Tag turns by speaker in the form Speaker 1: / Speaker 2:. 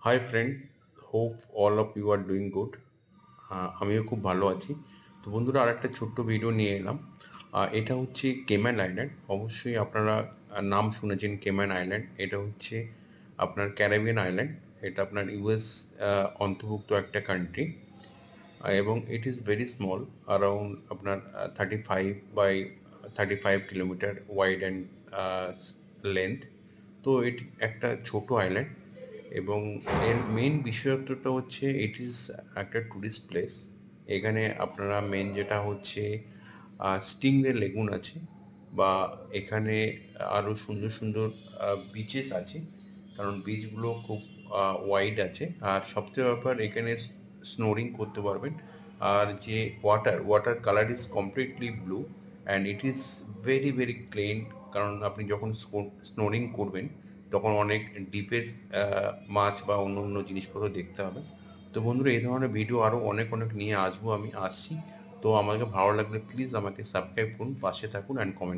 Speaker 1: High friend, hope all of you are doing good. আমিও খুব ভালো আছি। তো বন্ধুরা, আর একটা ছোট্ট ভিডিও নিয়ে এলাম। এটা হচ্ছে কেম্যান আইল্যান্ড। অবশ্যই আপনারা নাম শুনেছেন কেম্যান আইল্যান্ড। এটা হচ্ছে আপনার ক্যারিবিয়ান আইল্যান্ড। এটা আপনার ইউএস অন্তর্ভুক্ত একটা কান্ট্রি, এবং it is very small, around আপনার 35 কিলোমিটার ওয়াইড অ্যান্ড লেন্থ। তো এটি একটা ছোট আইল্যান্ড, এবং এর মেইন বিশেষত্বটা হচ্ছে ইট ইজ একটা ট্যুরিস্ট প্লেস। এখানে আপনারা মেন যেটা হচ্ছে স্টিংরে লেগুন আছে, বা এখানে আরও সুন্দর সুন্দর বিচেস আছে, কারণ বিচগুলো খুব ওয়াইড আছে। আর সবথেকে ব্যাপার, এখানে স্নোরিং করতে পারবেন। আর যে water colour is completely blue, and it is very very clean. কারণ আপনি যখন স্নোরিং করবেন তখন অনেক ডিপের মাছ বা অন্য অন্য জিনিসপত্র দেখতে হবে। তো বন্ধুরা, এই ধরনের ভিডিও আরও অনেক অনেক নিয়ে আসবো, আমি আসছি। তো আমাকে ভালো লাগলে প্লিজ আমাকে সাবস্ক্রাইব করুন, পাশে থাকুন অ্যান্ড কমেন্ট